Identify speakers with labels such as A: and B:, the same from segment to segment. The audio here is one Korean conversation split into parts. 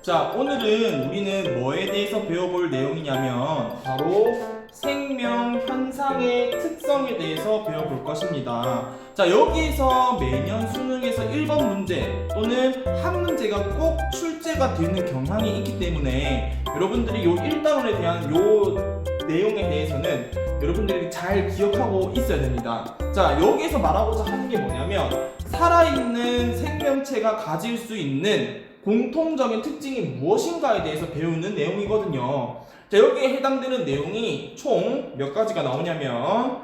A: 자, 오늘은 우리는 뭐에 대해서 배워볼 내용이냐면 바로 생명 현상의 특성에 대해서 배워볼 것입니다. 자, 여기에서 매년 수능에서 1번 문제 또는 한 문제가 꼭 출제가 되는 경향이 있기 때문에 여러분들이 요 1단원에 대한 요 내용에 대해서는 여러분들이 잘 기억하고 있어야 됩니다. 자, 여기에서 말하고자 하는 게 뭐냐면 살아있는 생명체가 가질 수 있는 공통적인 특징이 무엇인가에 대해서 배우는 내용이거든요. 자, 여기에 해당되는 내용이 총 몇 가지가 나오냐면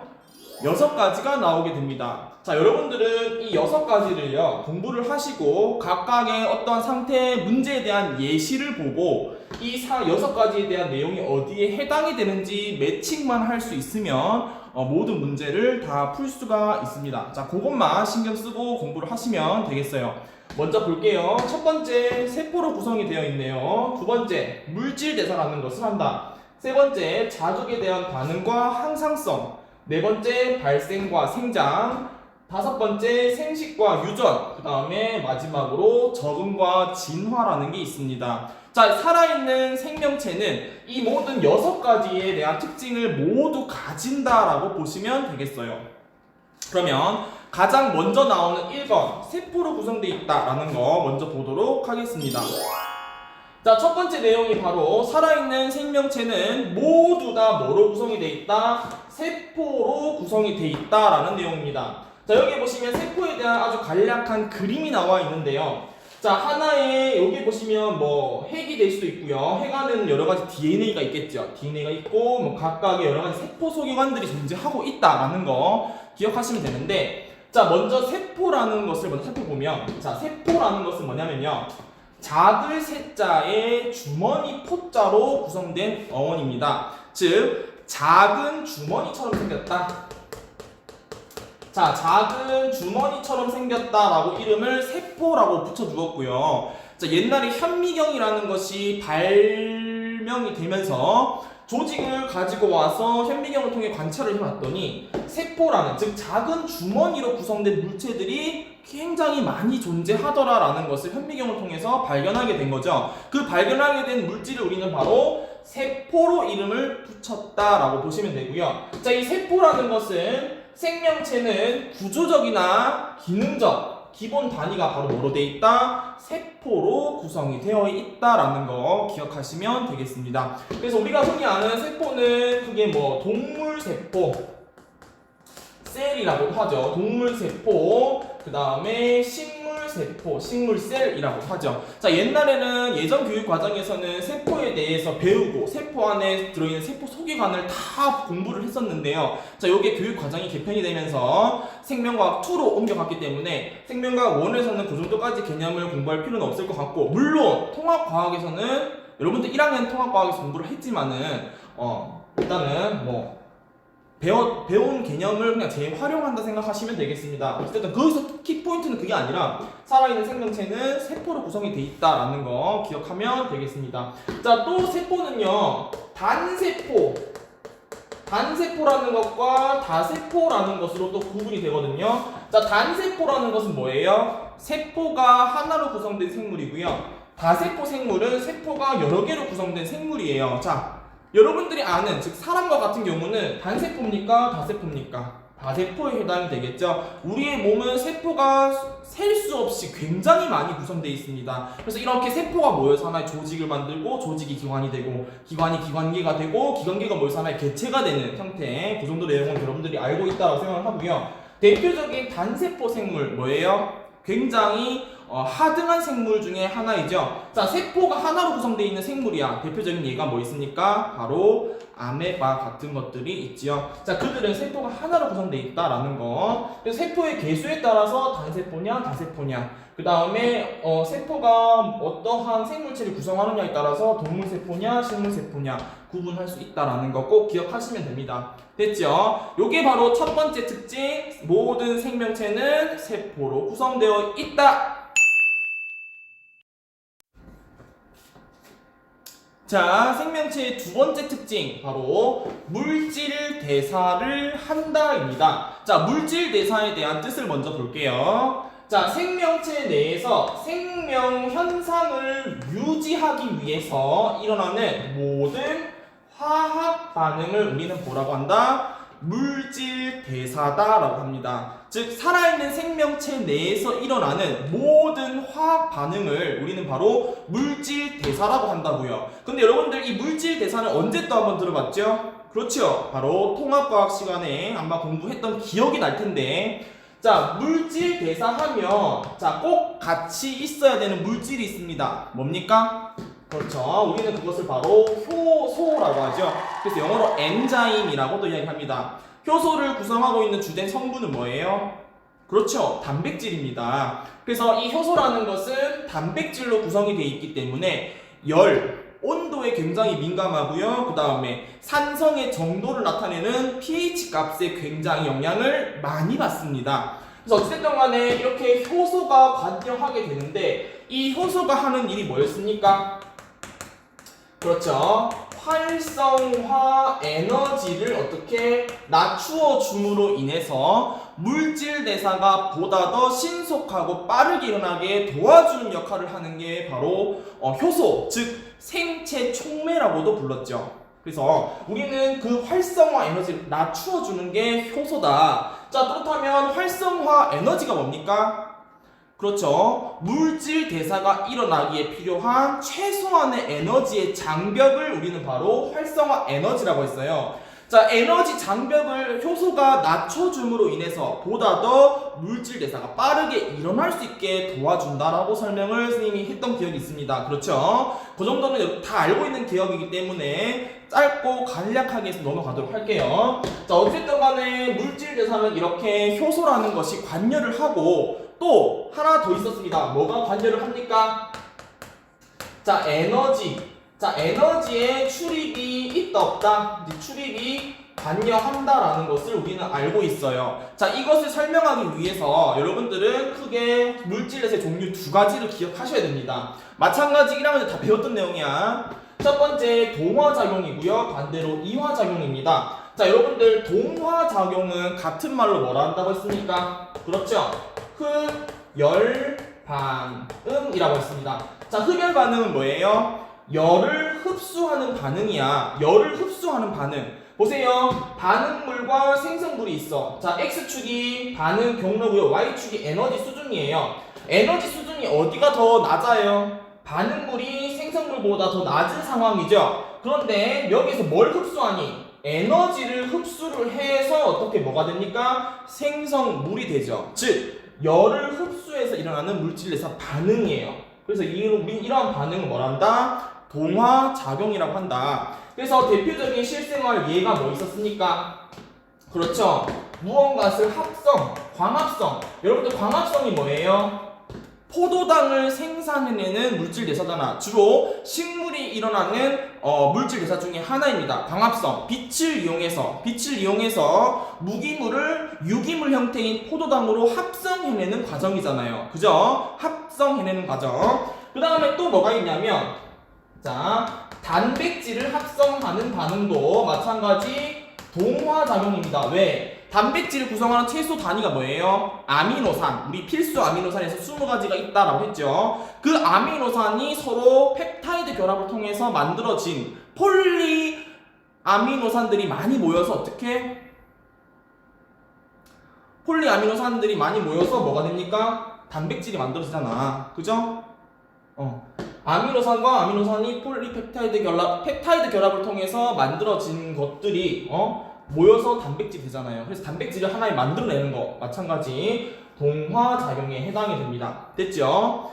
A: 6가지가 나오게 됩니다. 자, 여러분들은 이 6가지를요 공부를 하시고 각각의 어떤 상태의 문제에 대한 예시를 보고 이 6가지에 대한 내용이 어디에 해당이 되는지 매칭만 할 수 있으면 모든 문제를 다 풀 수가 있습니다. 자, 그것만 신경 쓰고 공부를 하시면 되겠어요. 먼저 볼게요. 첫 번째, 세포로 구성이 되어 있네요. 두 번째, 물질 대사라는 것을 한다. 세 번째, 자극에 대한 반응과 항상성. 네 번째, 발생과 생장. 다섯 번째, 생식과 유전. 그 다음에 마지막으로 적응과 진화라는 게 있습니다. 자, 살아있는 생명체는 이 모든 6가지에 대한 특징을 모두 가진다라고 보시면 되겠어요. 그러면 가장 먼저 나오는 1번, 세포로 구성되어 있다라는 거 먼저 보도록 하겠습니다. 자, 첫 번째 내용이 바로 살아있는 생명체는 모두 다 뭐로 구성이 되어 있다? 세포로 구성이 되어 있다라는 내용입니다. 자, 여기 보시면 세포에 대한 아주 간략한 그림이 나와 있는데요. 자, 하나에 여기 보시면 뭐 핵이 될 수도 있고요. 핵 안에는 여러 가지 DNA가 있겠죠. DNA가 있고 뭐 각각의 여러 가지 세포 소기관들이 존재하고 있다라는 거 기억하시면 되는데, 자, 먼저 세포라는 것을 먼저 살펴보면, 자, 세포라는 것은 뭐냐면요, 작을 세자의 주머니 포자로 구성된 어원입니다. 즉, 작은 주머니처럼 생겼다. 자, 작은 주머니처럼 생겼다라고 이름을 세포라고 붙여주었고요. 자, 옛날에 현미경이라는 것이 발명이 되면서 조직을 가지고 와서 현미경을 통해 관찰을 해봤더니 세포라는, 즉 작은 주머니로 구성된 물체들이 굉장히 많이 존재하더라라는 것을 현미경을 통해서 발견하게 된 거죠. 그 발견하게 된 물질을 우리는 바로 세포로 이름을 붙였다라고 보시면 되고요. 자, 이 세포라는 것은 생명체는 구조적이나 기능적 기본 단위가 바로 뭐로 되어 있다? 세포로 구성이 되어 있다라는 거 기억하시면 되겠습니다. 그래서 우리가 흔히 아는 세포는 그게 뭐 동물세포, 셀이라고 하죠. 동물세포, 그 다음에 식물세포, 식물셀이라고 하죠. 자, 옛날에는 예전 교육 과정에서는 세포에 대해서 배우고 세포 안에 들어있는 세포 소기관을 다 공부를 했었는데요. 자, 요게 교육 과정이 개편이 되면서 생명과학 2로 옮겨갔기 때문에 생명과학 1에서는 그 정도까지 개념을 공부할 필요는 없을 것 같고, 물론 통합과학에서는 여러분들 1학년 통합과학에서 공부를 했지만은 일단은 뭐 배운 개념을 그냥 재활용한다 생각하시면 되겠습니다. 어쨌든 거기서 키포인트는 그게 아니라 살아있는 생명체는 세포로 구성이 되어 있다라는 거 기억하면 되겠습니다. 자, 또 세포는요, 단세포라는 것과 다세포라는 것으로 또 구분이 되거든요. 자, 단세포라는 것은 뭐예요? 세포가 하나로 구성된 생물이고요. 다세포 생물은 세포가 여러 개로 구성된 생물이에요. 자, 여러분들이 아는, 즉 사람과 같은 경우는 단세포입니까? 다세포입니까? 다세포에 해당이 되겠죠. 우리의 몸은 세포가 셀 수 없이 굉장히 많이 구성되어 있습니다. 그래서 이렇게 세포가 모여서 하나의 조직을 만들고, 조직이 기관이 되고, 기관이 기관계가 되고, 기관계가 모여서 하나의 개체가 되는 형태의 그 정도 내용은 여러분들이 알고 있다고 생각을 하고요. 대표적인 단세포 생물 뭐예요? 굉장히 하등한 생물 중에 하나이죠. 자, 세포가 하나로 구성되어 있는 생물이야. 대표적인 예가 뭐 있습니까? 바로 아메바 같은 것들이 있지요. 자, 그들은 세포가 하나로 구성되어 있다라는 거. 그래서 세포의 개수에 따라서 단세포냐, 다세포냐. 그 다음에 세포가 어떠한 생물체를 구성하느냐에 따라서 동물세포냐, 식물세포냐 구분할 수 있다라는 거 꼭 기억하시면 됩니다. 됐죠? 요게 바로 첫 번째 특징, 모든 생명체는 세포로 구성되어 있다. 자, 생명체의 두 번째 특징, 바로 물질 대사를 한다입니다. 자, 물질 대사에 대한 뜻을 먼저 볼게요. 자, 생명체 내에서 생명 현상을 유지하기 위해서 일어나는 모든 화학 반응을 우리는 뭐라고 한다? 물질 대사다라고 합니다. 즉 살아있는 생명체 내에서 일어나는 모든 화학 반응을 우리는 바로 물질 대사라고 한다고요. 근데 여러분들 이 물질 대사는 언제 또 한번 들어봤죠? 그렇죠. 바로 통합과학 시간에 아마 공부했던 기억이 날 텐데, 자, 물질 대사하면 자, 꼭 같이 있어야 되는 물질이 있습니다. 뭡니까? 그렇죠. 우리는 그것을 바로 효소라고 하죠. 그래서 영어로 엔자임이라고도 이야기합니다. 효소를 구성하고 있는 주된 성분은 뭐예요? 그렇죠. 단백질입니다. 그래서 이 효소라는 것은 단백질로 구성이 되어 있기 때문에 온도에 굉장히 민감하고요. 그 다음에 산성의 정도를 나타내는 pH 값에 굉장히 영향을 많이 받습니다. 그래서 어쨌든 간에 이렇게 효소가 관여하게 되는데 이 효소가 하는 일이 뭐였습니까? 그렇죠. 활성화 에너지를 어떻게 낮추어 줌으로 인해서 물질 대사가 보다 더 신속하고 빠르게 일어나게 도와주는 역할을 하는 게 바로 효소, 즉 생체 촉매라고도 불렀죠. 그래서 우리는 그 활성화 에너지를 낮추어 주는 게 효소다. 자, 그렇다면 활성화 에너지가 뭡니까? 그렇죠. 물질 대사가 일어나기에 필요한 최소한의 에너지의 장벽을 우리는 바로 활성화 에너지라고 했어요. 자, 에너지 장벽을 효소가 낮춰줌으로 인해서 보다 더 물질 대사가 빠르게 일어날 수 있게 도와준다라고 설명을 선생님이 했던 기억이 있습니다. 그렇죠? 그 정도는 다 알고 있는 기억이기 때문에 짧고 간략하게 해서 넘어가도록 할게요. 자, 어쨌든 간에 물질 대사는 이렇게 효소라는 것이 관여를 하고 또 하나 더 있었습니다. 뭐가 관여를 합니까? 자, 에너지. 자, 에너지의 출입이 있다 없다? 출입이 관여한다라는 것을 우리는 알고 있어요. 자, 이것을 설명하기 위해서 여러분들은 크게 물질에서의 종류 두 가지를 기억하셔야 됩니다. 마찬가지 1학년 때 다 배웠던 내용이야. 첫 번째 동화작용이고요. 반대로 이화작용입니다. 자, 여러분들 동화작용은 같은 말로 뭐라 한다고 했습니까? 그렇죠? 흡열 반응이라고 했습니다. 자, 흡열 반응은 뭐예요? 열을 흡수하는 반응이야. 열을 흡수하는 반응. 보세요. 반응물과 생성물이 있어. 자, X축이 반응 경로고요. Y축이 에너지 수준이에요. 에너지 수준이 어디가 더 낮아요? 반응물이 생성물보다 더 낮은 상황이죠. 그런데 여기서 뭘 흡수하니? 에너지를 흡수를 해서 어떻게 뭐가 됩니까? 생성물이 되죠. 즉 열을 흡수해서 일어나는 물질 대사 반응이에요. 그래서 이러한 반응을 뭐란다? 동화작용이라고 한다. 그래서 대표적인 실생활 예가 뭐 있었습니까? 그렇죠. 무언가를 합성, 광합성. 여러분들 광합성이 뭐예요? 포도당을 생산해내는 물질 대사잖아. 주로 식물이 일어나는 물질 대사 중에 하나입니다. 광합성. 빛을 이용해서 무기물을 유기물 형태인 포도당으로 합성해내는 과정이잖아요. 그죠? 합성해내는 과정. 그 다음에 또 뭐가 있냐면, 자, 단백질을 합성하는 반응도 마찬가지 동화작용입니다. 왜? 단백질을 구성하는 최소 단위가 뭐예요? 아미노산. 우리 필수 아미노산에서 20가지가 있다라고 했죠. 그 아미노산이 서로 펩타이드 결합을 통해서 만들어진 폴리 아미노산들이 많이 모여서 어떻게? 폴리 아미노산들이 많이 모여서 뭐가 됩니까? 단백질이 만들어지잖아. 그죠? 아미노산과 아미노산이 폴리펩타이드 결합을 통해서 만들어진 것들이 모여서 단백질이 되잖아요. 그래서 단백질을 하나에 만들어내는 거 마찬가지 동화작용에 해당이 됩니다. 됐죠?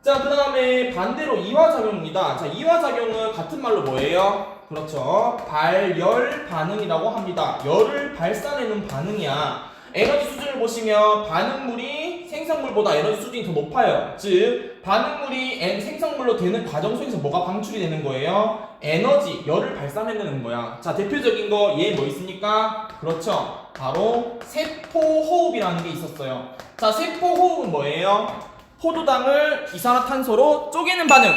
A: 자, 그 다음에 반대로 이화작용입니다. 자, 이화작용은 같은 말로 뭐예요? 그렇죠. 발열 반응이라고 합니다. 열을 발산해내는 반응이야. 에너지 수준을 보시면 반응물이 생성물보다 에너지 수준이 더 높아요. 즉 반응물이 생성물로 되는 과정 속에서 뭐가 방출이 되는 거예요? 에너지, 열을 발산해내는 거야. 자, 대표적인 거 얘 뭐 있습니까? 그렇죠. 바로 세포호흡이라는 게 있었어요. 자, 세포호흡은 뭐예요? 포도당을 이산화탄소로 쪼개는 반응.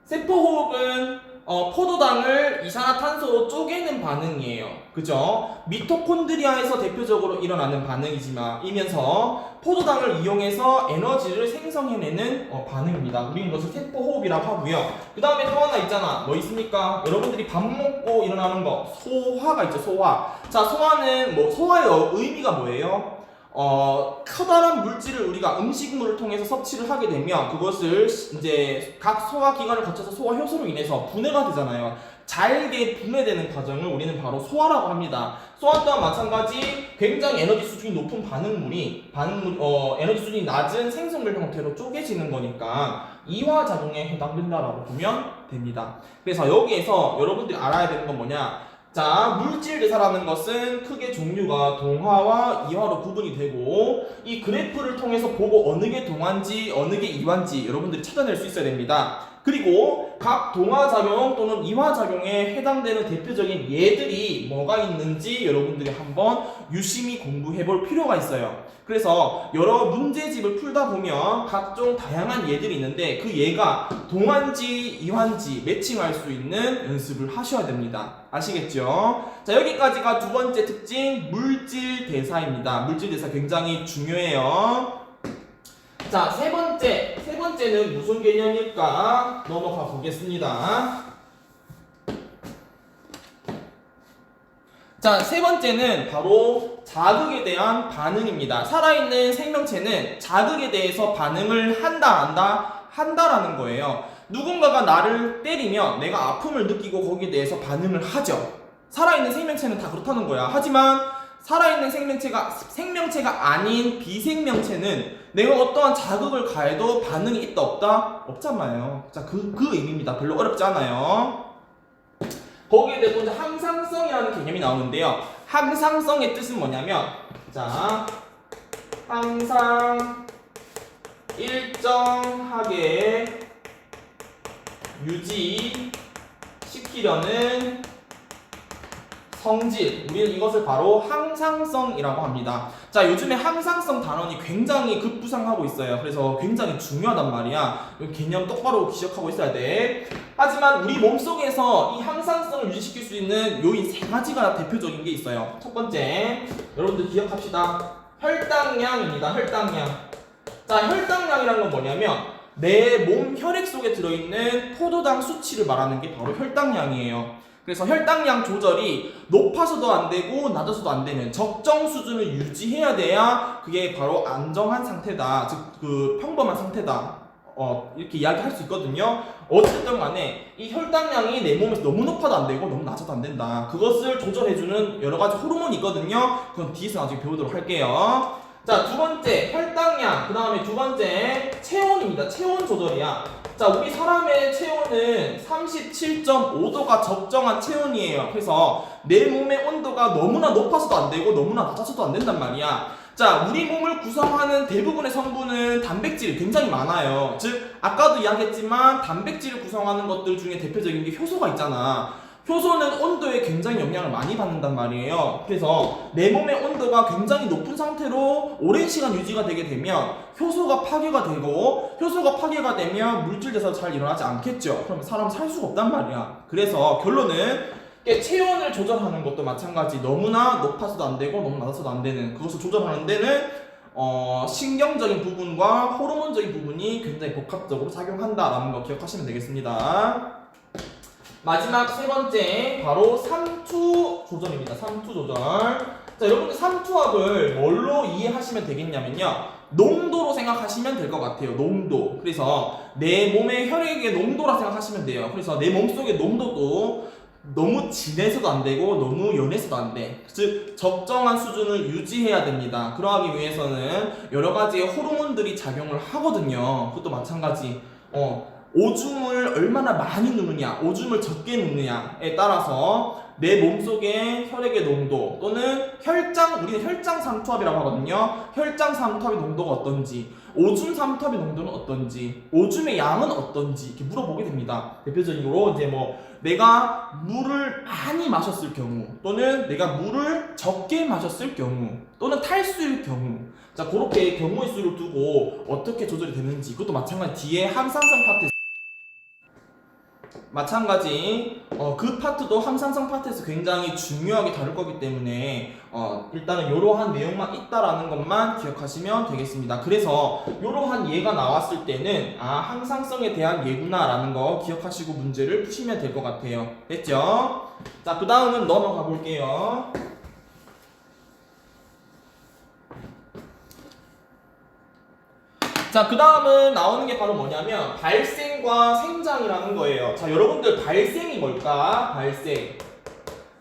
A: 세포호흡은 포도당을 이산화탄소로 쪼개는 반응이에요. 그죠? 미토콘드리아에서 대표적으로 일어나는 반응이면서 포도당을 이용해서 에너지를 생성해내는 반응입니다. 우리는 이것을 세포호흡이라고 하고요. 그 다음에 또 하나 있잖아. 뭐 있습니까? 여러분들이 밥 먹고 일어나는 거 소화가 있죠. 소화. 자, 소화는 소화의 의미가 뭐예요? 커다란 물질을 우리가 음식물을 통해서 섭취를 하게 되면 그것을 이제 각 소화기관을 거쳐서 소화 효소로 인해서 분해가 되잖아요. 잘게 분해되는 과정을 우리는 바로 소화라고 합니다. 소화 또한 마찬가지 굉장히 에너지 수준이 높은 반응물이 에너지 수준이 낮은 생성물 형태로 쪼개지는 거니까 이화작용에 해당된다라고 보면 됩니다. 그래서 여기에서 여러분들이 알아야 되는 건 뭐냐? 자, 물질 대사라는 것은 크게 종류가 동화와 이화로 구분이 되고 이 그래프를 통해서 보고 어느 게 동화인지 어느 게 이화인지 여러분들이 찾아낼 수 있어야 됩니다. 그리고 각 동화작용 또는 이화작용에 해당되는 대표적인 예들이 뭐가 있는지 여러분들이 한번 유심히 공부해 볼 필요가 있어요. 그래서 여러 문제집을 풀다 보면 각종 다양한 예들이 있는데 그 예가 동화인지 이화인지 매칭할 수 있는 연습을 하셔야 됩니다. 아시겠죠? 자, 여기까지가 두 번째 특징 물질 대사입니다. 물질 대사 굉장히 중요해요. 자, 세 번째는 무슨 개념일까? 넘어가 보겠습니다. 자, 세 번째는 바로 자극에 대한 반응입니다. 살아있는 생명체는 자극에 대해서 반응을 한다라는 거예요. 누군가가 나를 때리면 내가 아픔을 느끼고 거기에 대해서 반응을 하죠. 살아있는 생명체는 다 그렇다는 거야. 하지만 살아있는 생명체가 아닌 비생명체는 내가 어떠한 자극을 가해도 반응이 있다 없다? 없잖아요. 자, 그 의미입니다. 별로 어렵지 않아요. 거기에 대해서 이제 항상성이라는 개념이 나오는데요. 항상성의 뜻은 뭐냐면, 자, 항상 일정하게 유지시키려는 성질, 우리는 이것을 바로 항상성이라고 합니다. 자, 요즘에 항상성 단원이 굉장히 급부상하고 있어요. 그래서 굉장히 중요하단 말이야. 개념 똑바로 기억하고 있어야 돼. 하지만 우리 몸속에서 이 항상성을 유지시킬 수 있는 요인 세 가지가 대표적인 게 있어요. 첫 번째, 여러분들 기억합시다. 혈당량입니다. 혈당량. 자, 혈당량이란 건 뭐냐면 내 몸 혈액 속에 들어있는 포도당 수치를 말하는 게 바로 혈당량이에요. 그래서 혈당량 조절이 높아서도 안 되고 낮아서도 안 되는 적정 수준을 유지해야 돼야 그게 바로 안정한 상태다. 즉, 그 평범한 상태다. 이렇게 이야기할 수 있거든요. 어쨌든 간에 이 혈당량이 내 몸에서 너무 높아도 안 되고 너무 낮아도 안 된다. 그것을 조절해주는 여러 가지 호르몬이 있거든요. 그건 뒤에서 나중에 배우도록 할게요. 자, 두 번째 혈당량, 그 다음에 두 번째 체온입니다. 체온 조절이야. 자, 우리 사람의 체온은 37.5도가 적정한 체온이에요. 그래서 내 몸의 온도가 너무나 높아서도 안 되고 너무나 낮아서도 안 된단 말이야. 자, 우리 몸을 구성하는 대부분의 성분은 단백질이 굉장히 많아요. 즉, 아까도 이야기했지만 단백질을 구성하는 것들 중에 대표적인 게 효소가 있잖아. 효소는 온도에 굉장히 영향을 많이 받는단 말이에요. 그래서 내 몸의 온도가 굉장히 높은 상태로 오랜 시간 유지가 되게 되면 효소가 파괴가 되고, 효소가 파괴가 되면 물질 대사가 잘 일어나지 않겠죠. 그러면 사람은 살 수가 없단 말이야. 그래서 결론은 체온을 조절하는 것도 마찬가지. 너무나 높아서도 안 되고 너무 낮아서도 안 되는, 그것을 조절하는 데는 신경적인 부분과 호르몬적인 부분이 굉장히 복합적으로 작용한다라는 거 기억하시면 되겠습니다. 마지막 세 번째, 바로 삼투 조절입니다. 삼투 조절. 자, 여러분들 삼투압을 뭘로 이해하시면 되겠냐면요, 농도로 생각하시면 될 것 같아요. 농도. 그래서 내 몸의 혈액의 농도라 생각하시면 돼요. 그래서 내 몸속의 농도도 너무 진해서도 안 되고 너무 연해서도 안 돼. 즉, 적정한 수준을 유지해야 됩니다. 그러하기 위해서는 여러 가지의 호르몬들이 작용을 하거든요. 그것도 마찬가지. 오줌을 얼마나 많이 누느냐, 오줌을 적게 누느냐에 따라서 내 몸속의 혈액의 농도 또는 우리는 혈장 삼투압이라고 하거든요. 혈장 삼투압의 농도가 어떤지, 오줌 삼투압의 농도는 어떤지, 오줌의 양은 어떤지 이렇게 물어보게 됩니다. 대표적으로 이제 내가 물을 많이 마셨을 경우, 또는 내가 물을 적게 마셨을 경우, 또는 탈수일 경우, 자, 그렇게 경우의 수를 두고 어떻게 조절이 되는지, 그것도 마찬가지 뒤에 항상성 파트. 마찬가지 그 파트도 함상성 파트에서 굉장히 중요하게 다룰 거기 때문에 일단은 이러한 내용만 있다라는 것만 기억하시면 되겠습니다. 그래서 이러한 예가 나왔을 때는 항상성에 대한 예구나 라는 거 기억하시고 문제를 푸시면 될 것 같아요. 됐죠? 자, 그 다음은 넘어가 볼게요. 자, 그 다음은 나오는 게 바로 뭐냐면 발생과 생장이라는 거예요. 자, 여러분들 발생이 뭘까? 발생.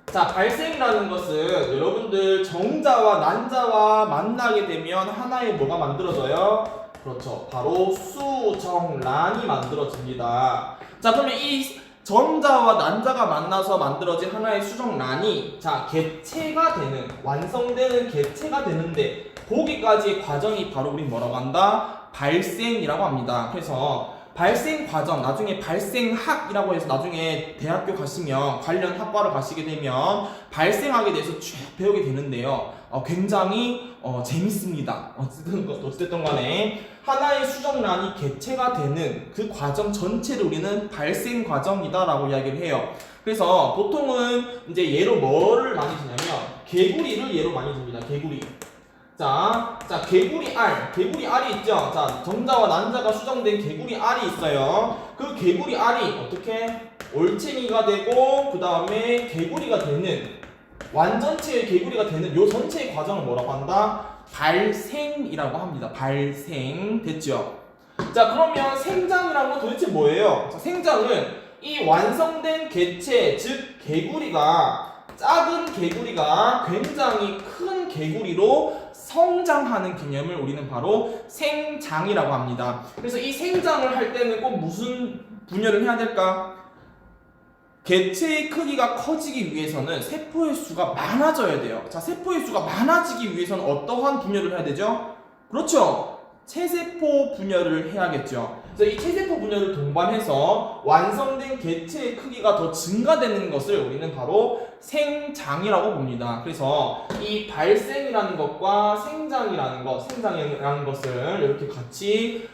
A: 자, 발생이라는 것은 여러분들 정자와 난자와 만나게 되면 하나의 뭐가 만들어져요? 그렇죠. 바로 수정란이 만들어집니다. 자, 그러면 이 정자와 난자가 만나서 만들어진 하나의 수정란이 자, 개체가 되는, 완성되는 개체가 되는데 거기까지의 과정이 바로 우리 뭐라고 한다? 발생이라고 합니다. 그래서 발생 과정, 나중에 발생학이라고 해서 나중에 대학교 가시면 관련 학과를 가시게 되면 발생학에 대해서 쭉 배우게 되는데요. 굉장히 재밌습니다. 어쨌든 간에 하나의 수정란이 개체가 되는 그 과정 전체를 우리는 발생 과정이다라고 이야기를 해요. 그래서 보통은 이제 예로 뭐를 많이 드냐면 개구리를 예로 많이 듭니다. 개구리. 자, 개구리 알이 있죠? 자, 정자와 난자가 수정된 개구리 알이 있어요. 그 개구리 알이 어떻게? 올챙이가 되고, 그 다음에 개구리가 되는, 완전체의 개구리가 되는 요 전체의 과정을 뭐라고 한다? 발생이라고 합니다. 발생. 됐죠? 자, 그러면 생장이라는 건 도대체 뭐예요? 자, 생장은 이 완성된 개체, 즉, 작은 개구리가 굉장히 큰 개구리로 성장하는 개념을 우리는 바로 생장이라고 합니다. 그래서 이 생장을 할 때는 꼭 무슨 분열을 해야 될까? 개체의 크기가 커지기 위해서는 세포의 수가 많아져야 돼요. 자, 세포의 수가 많아지기 위해서는 어떠한 분열을 해야 되죠? 그렇죠. 체세포 분열을 해야겠죠. 그래서 이 체세포 분열을 동반해서 완성된 개체의 크기가 더 증가되는 것을 우리는 바로 생장이라고 봅니다. 그래서 이 발생이라는 것과 생장이라는 것을 이렇게 같이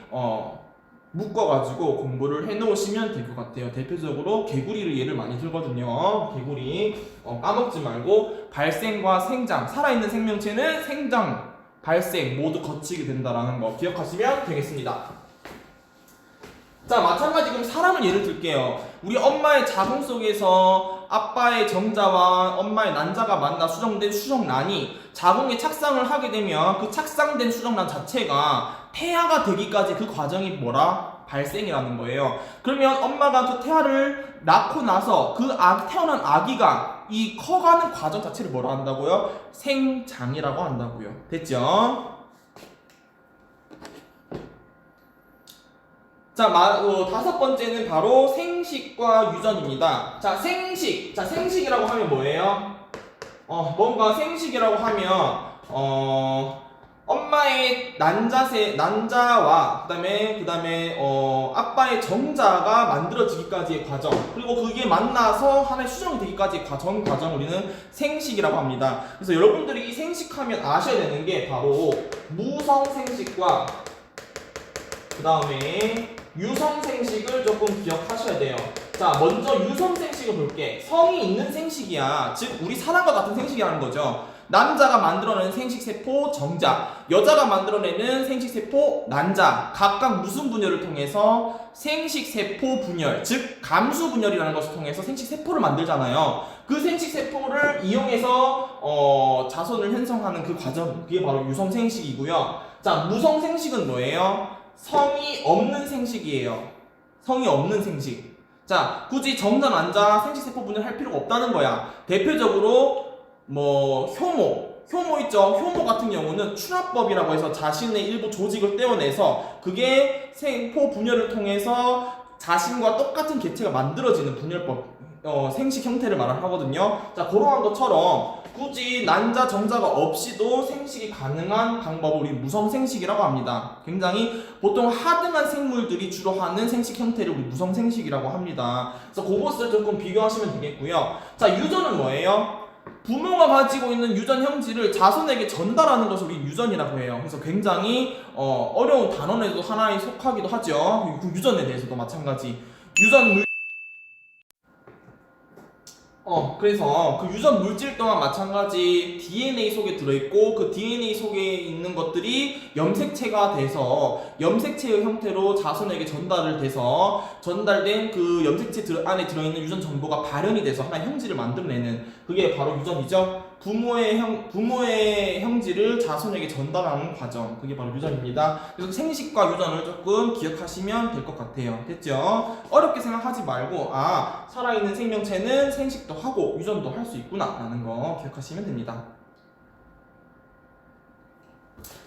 A: 묶어가지고 공부를 해놓으시면 될 것 같아요. 대표적으로 개구리를 예를 많이 들거든요. 개구리 까먹지 말고 발생과 생장, 살아있는 생명체는 생장, 발생 모두 거치게 된다라는 거 기억하시면 되겠습니다. 자, 마찬가지 그럼 사람을 예를 들게요. 우리 엄마의 자궁 속에서 아빠의 정자와 엄마의 난자가 만나 수정된 수정란이 자궁에 착상을 하게 되면 그 착상된 수정란 자체가 태아가 되기까지 그 과정이 뭐라? 발생이라는 거예요. 그러면 엄마가 그 태아를 낳고 나서 그 태어난 아기가 이 커가는 과정 자체를 뭐라 한다고요? 생장이라고 한다고요. 됐죠? 자, 다섯 번째는 바로 생식과 유전입니다. 자, 생식이라고 하면 뭐예요? 뭔가 생식이라고 하면 엄마의 난자와 그다음에 아빠의 정자가 만들어지기까지의 과정, 그리고 그게 만나서 하나의 수정이 되기까지의 과정을 우리는 생식이라고 합니다. 그래서 여러분들이 이 생식하면 아셔야 되는 게 바로 무성생식과 그다음에 유성생식을 조금 기억하셔야 돼요. 자, 먼저 유성생식을 볼게. 성이 있는 생식이야. 즉 우리 사람과 같은 생식이라는 거죠. 남자가 만들어내는 생식세포 정자, 여자가 만들어내는 생식세포 난자, 각각 무슨 분열을 통해서 생식세포 분열, 즉 감수분열이라는 것을 통해서 생식세포를 만들잖아요. 그 생식세포를 이용해서 자손을 형성하는 그 과정, 그게 바로 유성생식이고요. 자, 무성생식은 뭐예요? 성이 없는 생식이에요. 성이 없는 생식. 자, 굳이 정자, 난자, 생식세포 분열할 필요가 없다는 거야. 대표적으로 효모 있죠? 효모 같은 경우는 출합법이라고 해서 자신의 일부 조직을 떼어내서 그게 세포 분열을 통해서 자신과 똑같은 개체가 만들어지는 분열법, 생식 형태를 말하거든요. 자, 그러한 것처럼 굳이 난자, 정자가 없이도 생식이 가능한 방법을 우리 무성생식이라고 합니다. 굉장히 보통 하등한 생물들이 주로 하는 생식 형태를 우리 무성생식이라고 합니다. 그래서 그것을 조금 비교하시면 되겠고요. 자, 유전은 뭐예요? 부모가 가지고 있는 유전 형질을 자손에게 전달하는 것을 우리 유전이라고 해요. 그래서 굉장히 어려운 단원에도 하나에 속하기도 하죠. 그 유전에 대해서도 마찬가지. 유전 그래서 그 유전 물질 또한 마찬가지 DNA 속에 들어있고 그 DNA 속에 있는 것들이 염색체가 돼서 염색체의 형태로 자손에게 전달을 돼서 전달된 그 염색체 안에 들어있는 유전 정보가 발현이 돼서 하나의 형질을 만들어내는 그게 바로 유전이죠. 부모의 형질을 자손에게 전달하는 과정, 그게 바로 유전입니다. 그래서 생식과 유전을 조금 기억하시면 될 것 같아요. 됐죠? 어렵게 생각하지 말고 살아있는 생명체는 생식도 하고 유전도 할 수 있구나 라는 거 기억하시면 됩니다.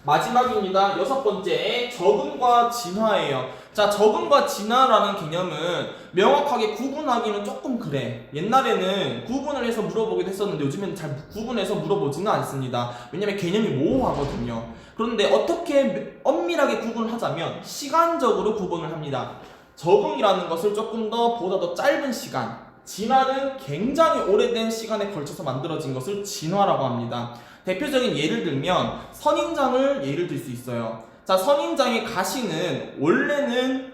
A: 마지막입니다. 6번째, 적응과 진화예요. 자, 적응과 진화라는 개념은 명확하게 구분하기는 조금 그래. 옛날에는 구분을 해서 물어보기도 했었는데 요즘에는 잘 구분해서 물어보지는 않습니다. 왜냐면 개념이 모호하거든요. 그런데 어떻게 엄밀하게 구분을 하자면 시간적으로 구분을 합니다. 적응이라는 것을 조금 보다 더 짧은 시간, 진화는 굉장히 오래된 시간에 걸쳐서 만들어진 것을 진화라고 합니다. 대표적인 예를 들면 선인장을 예를 들 수 있어요. 자, 선인장의 가시는 원래는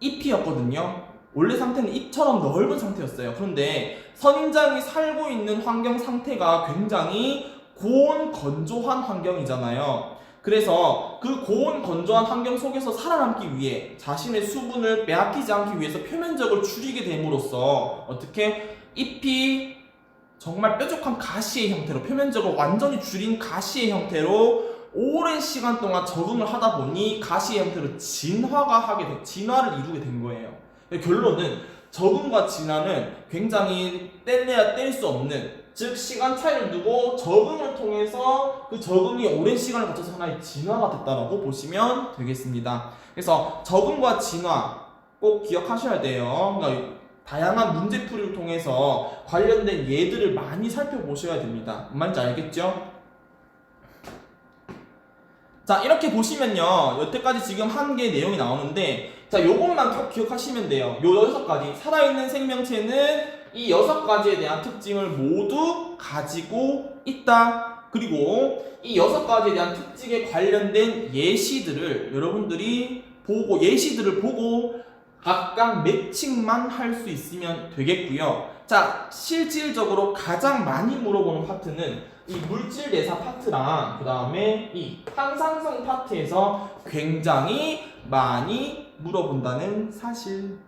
A: 잎이었거든요. 원래 상태는 잎처럼 넓은 상태였어요. 그런데 선인장이 살고 있는 환경 상태가 굉장히 고온 건조한 환경이잖아요. 그래서 그 고온 건조한 환경 속에서 살아남기 위해 자신의 수분을 빼앗기지 않기 위해서 표면적을 줄이게 됨으로써 어떻게 잎이 정말 뾰족한 가시의 형태로 표면적으로 완전히 줄인 가시의 형태로 오랜 시간 동안 적응을 하다 보니 가시의 형태로 진화를 이루게 된 거예요. 결론은 적응과 진화는 굉장히 뗄래야 뗄 수 없는, 즉 시간 차이를 두고 적응을 통해서 그 적응이 오랜 시간을 거쳐서 하나의 진화가 됐다라고 보시면 되겠습니다. 그래서 적응과 진화 꼭 기억하셔야 돼요. 그러니까 다양한 문제풀이를 통해서 관련된 예들을 많이 살펴보셔야 됩니다. 뭔 말인지 알겠죠? 자, 이렇게 보시면요, 여태까지 지금 한 개의 내용이 나오는데, 자, 요것만 꼭 기억하시면 돼요. 요 6가지. 살아있는 생명체는 이 6가지에 대한 특징을 모두 가지고 있다. 그리고 이 6가지에 대한 특징에 관련된 예시들을 여러분들이 예시들을 보고 각각 매칭만 할 수 있으면 되겠고요. 자, 실질적으로 가장 많이 물어보는 파트는 이 물질 대사 파트랑 그 다음에 이 항상성 파트에서 굉장히 많이 물어본다는 사실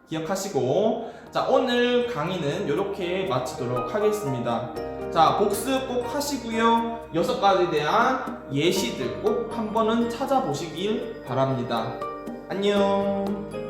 A: 기억하시고, 자, 오늘 강의는 이렇게 마치도록 하겠습니다. 자, 복습 꼭 하시고요. 6가지에 대한 예시들 꼭 한번은 찾아보시길 바랍니다. 안녕.